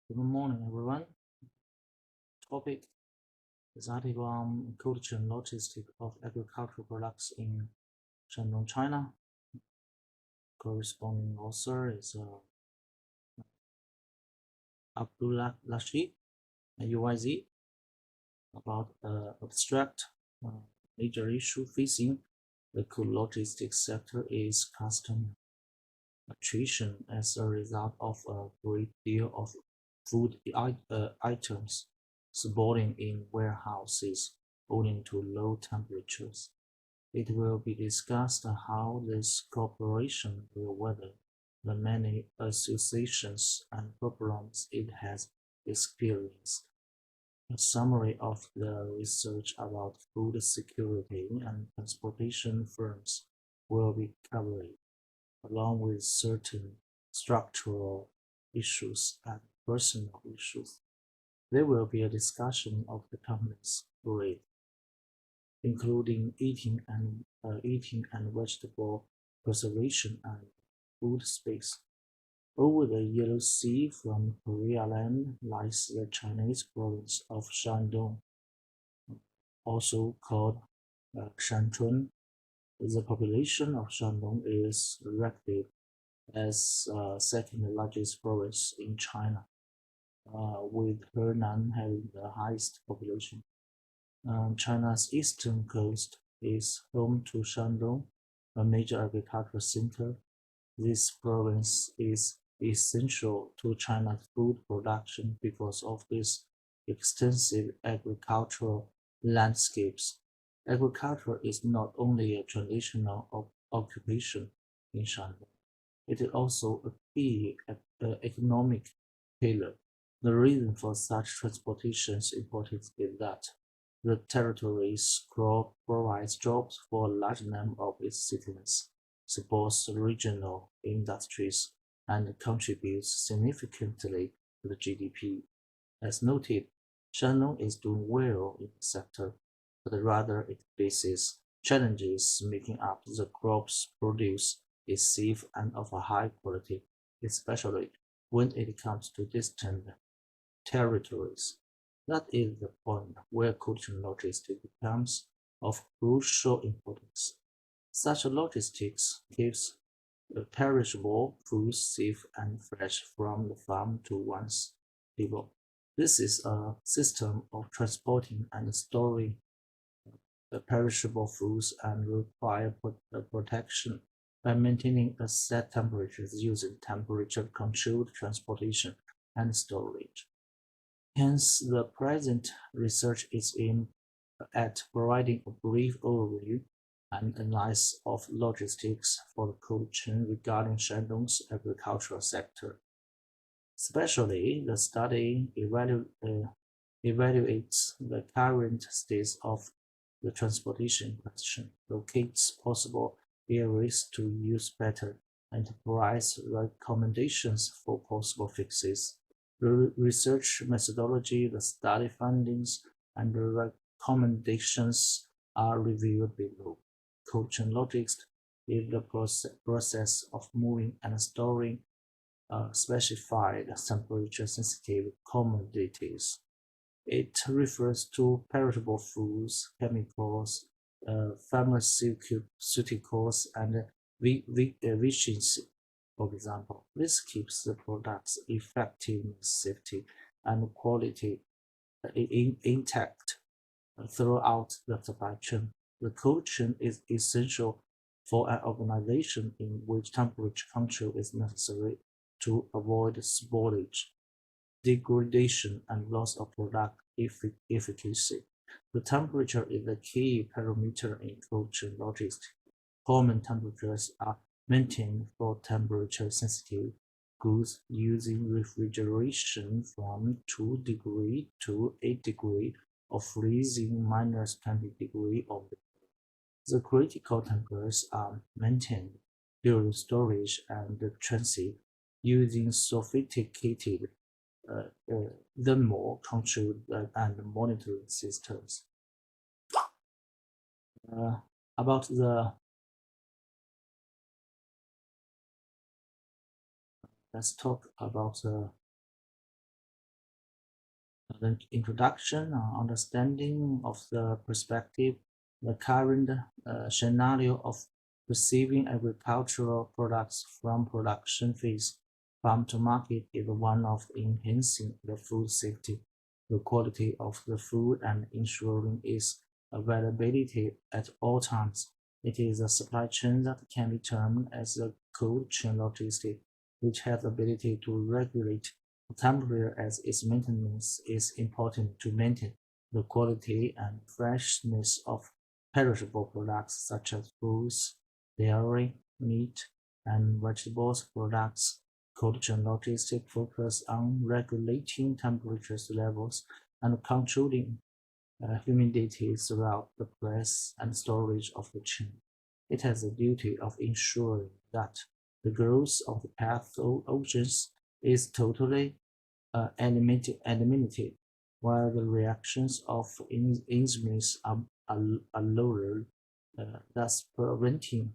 Good morning, everyone. Topic is article on culture and logistics of agricultural products in Shandong, China. Corresponding author is Abdullah Lashi and Huaizhi about abstract uh, major issue facing the cool logistics sector is custom attrition as a result of a great deal of food items stored in warehouses owing to low temperatures. It will be discussed how this cooperation will weather the many associations and problems it has experienced. A summary of the research about food security and transportation firms will be covered, along with certain structural issues and personal issues. There will be a discussion of the company's grade, including eating and vegetable preservation and food space. Over the Yellow Sea from Korea land lies the Chinese province of Shandong, also called Shanchun. The population of Shandong is ranked as second largest province in China, with Henan having the highest population. China's eastern coast is home to Shandong, a major agricultural center. This province is essential to China's food production because of its extensive agricultural landscapes. Agriculture is not only a traditional occupation in Shandong, it is also a key economic pillar. The reason for such transportation's importance is that the territory's crop provides jobs for a large number of its citizens, supports regional industries, and contributes significantly to the GDP. As noted, Shandong is doing well in the sector, but rather it faces challenges making up the crops produced is safe and of a high quality, especially when it comes to distant territories. That is the point where cultural logistics becomes of crucial importance. Such logistics keeps perishable foods safe and fresh from the farm to one's table. This is a system of transporting and storing the perishable foods and require protection by maintaining a set temperature using temperature-controlled transportation and storage. Hence, the present research is aimed at providing a brief overview and analysis of logistics for the cold chain regarding Shandong's agricultural sector. Especially, the study evaluates the current state of the transportation question, locates possible areas to use better, and provides recommendations for possible fixes. The research methodology, the study findings, and the recommendations are reviewed below. Coach and logics is the process of moving and storing specified temperature-sensitive commodities. It refers to perishable foods, chemicals, pharmaceuticals, and efficiency. For example, this keeps the product's effectiveness, safety, and quality intact throughout the supply chain. The cold chain is essential for an organization in which temperature control is necessary to avoid spoilage, degradation, and loss of product efficacy. The temperature is the key parameter in cold chain logistics. Common temperatures are maintained for temperature-sensitive goods using refrigeration from 2 degrees to 8 degrees or freezing -20 degrees or below. The critical temperatures are maintained during storage and transit using sophisticated thermal control and monitoring systems. Uh, about the Let's talk about The introduction, understanding of the perspective, the current scenario of receiving agricultural products from production phase farm to market is one of enhancing the food safety, the quality of the food, and ensuring its availability at all times. It is a supply chain that can be termed as a cold chain logistic, which has the ability to regulate temperature as its maintenance is important to maintain the quality and freshness of perishable products such as fruits, dairy, meat, and vegetables products. Cold chain logistics focus on regulating temperature levels and controlling humidity throughout the press and storage of the chain. It has the duty of ensuring that the growth of the pathogens is totally eliminated, while the reactions of enzymes are lowered, thus preventing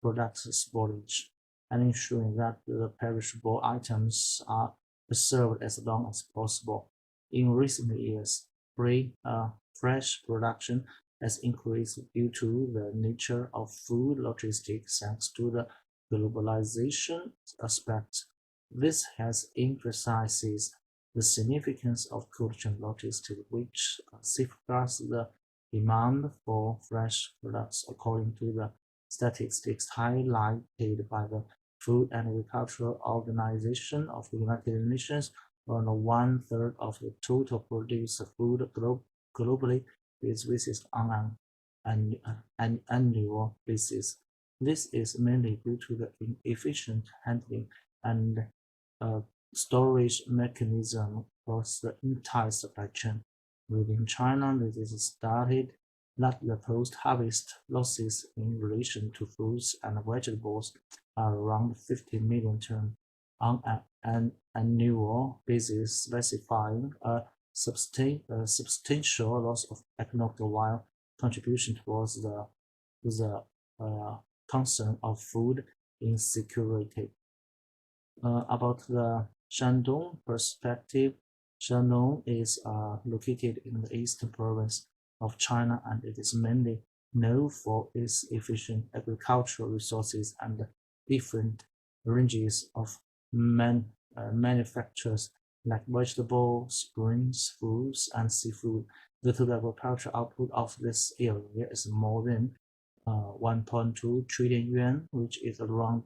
product spoilage and ensuring that the perishable items are preserved as long as possible. In recent years, fresh production has increased due to the nature of food logistics thanks to the globalization aspect. This has emphasized the significance of cold chain logistics, which safeguards the demand for fresh products according to the statistics highlighted by the Food and Agriculture Organization of the United Nations. Around one-third of the total produced food globally is wasted on an annual basis. This is mainly due to the inefficient handling and uh, storage mechanism across the entire supply chain. Within China, this is started that the post-harvest losses in relation to fruits and vegetables are around 50 million tons on an annual basis, specifying a substantial loss of economic while contribution towards the concern of food insecurity. About the Shandong perspective, Shandong is located in the eastern province of China, and it is mainly known for its efficient agricultural resources and different ranges of manufacturers like vegetables, grains, fruits, and seafood. The total agricultural output of this area is more than 1.2 trillion yuan, which is around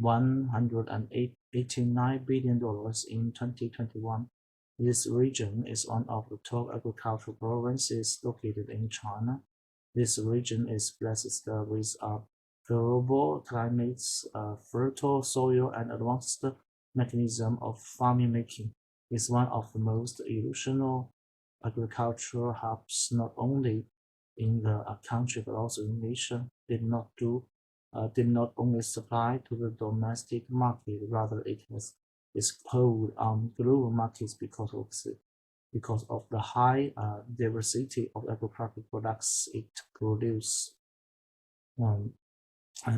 $189 billion in 2021. This region is one of the top agricultural provinces located in China. This region is blessed with a favorable climate, fertile soil, and advanced mechanism of farming making. It's one of the most illusional agricultural hubs, not only in the country but also in Asia. Did not only supply to the domestic market, rather it has exploded on global markets because of the high diversity of agricultural products it produces. Um,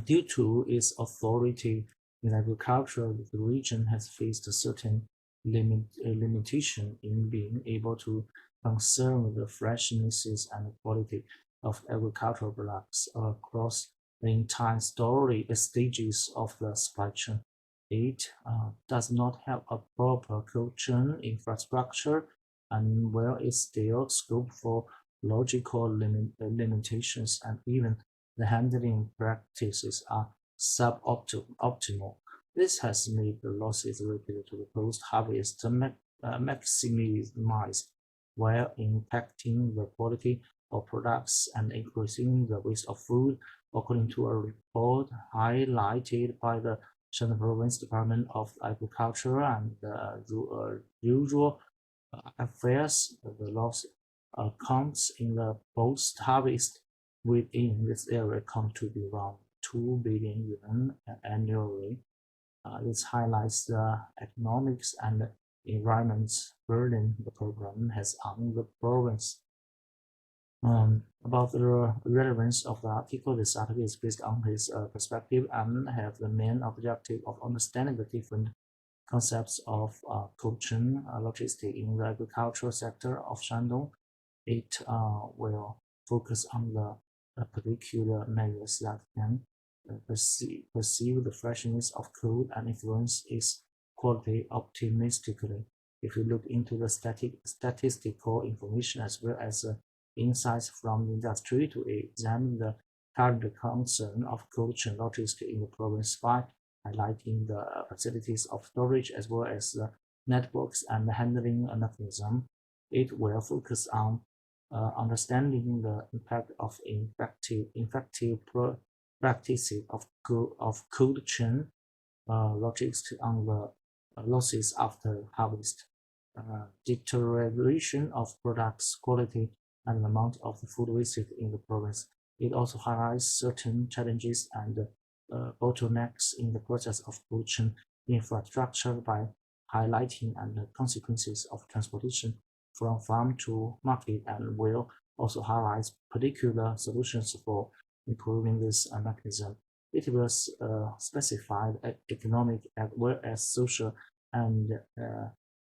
Due to its authority in agriculture, the region has faced a certain limitation in being able to conserve the freshness and quality of agricultural products across the entire stages of the supply chain. It does not have a proper cold chain infrastructure, and where is still scope for logical limitations, and even the handling practices are suboptimal. This has made the losses related to the post-harvest maximized while impacting the quality of products and increasing the waste of food, according to a report highlighted by the Shandong Province Department of Agriculture and Rural Affairs. The loss counts in the post-harvest within this area come to be around 2 billion yuan annually. This highlights the economics and environment burden the program has on the province. About the relevance of the article, this article is based on his perspective and have the main objective of understanding the different concepts of cold chain logistics in the agricultural sector of Shandong. It will focus on the particular measures that can perceive the freshness of food and influence its quality optimistically. If you look into the statistical information as well as insights from the industry to examine the current concern of cold chain logistics in the province by highlighting the facilities of storage as well as the networks and handling mechanism, it will focus on understanding the impact of effective practices of cold chain logistics on the losses after harvest, deterioration of products quality, and the amount of food wasted in the province. It also highlights certain challenges and bottlenecks in the process of cold chain infrastructure by highlighting and the consequences of transportation from farm to market, and will also highlight particular solutions for improving this mechanism. It will specify economic as well as social and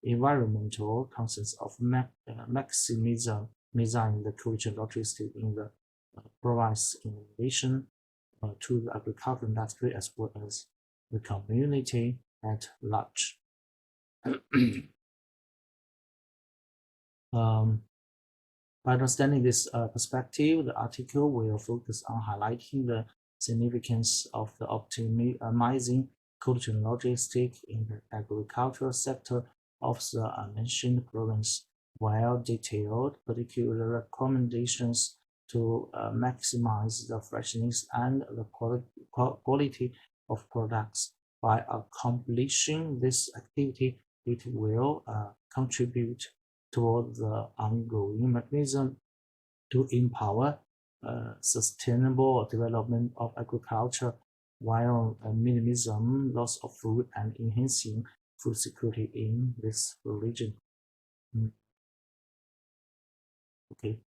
environmental concerns of maximizing the cultural logistics in the province in relation to the agricultural industry as well as the community at large. By understanding this perspective, the article will focus on highlighting the significance of the optimizing cold chain logistics in the agricultural sector of the mentioned province, while detailed particular recommendations to maximize the freshness and the quality of products. By accomplishing this activity, it will contribute toward the ongoing mechanism to empower sustainable development of agriculture while minimizing loss of food and enhancing food security in this region. Okay.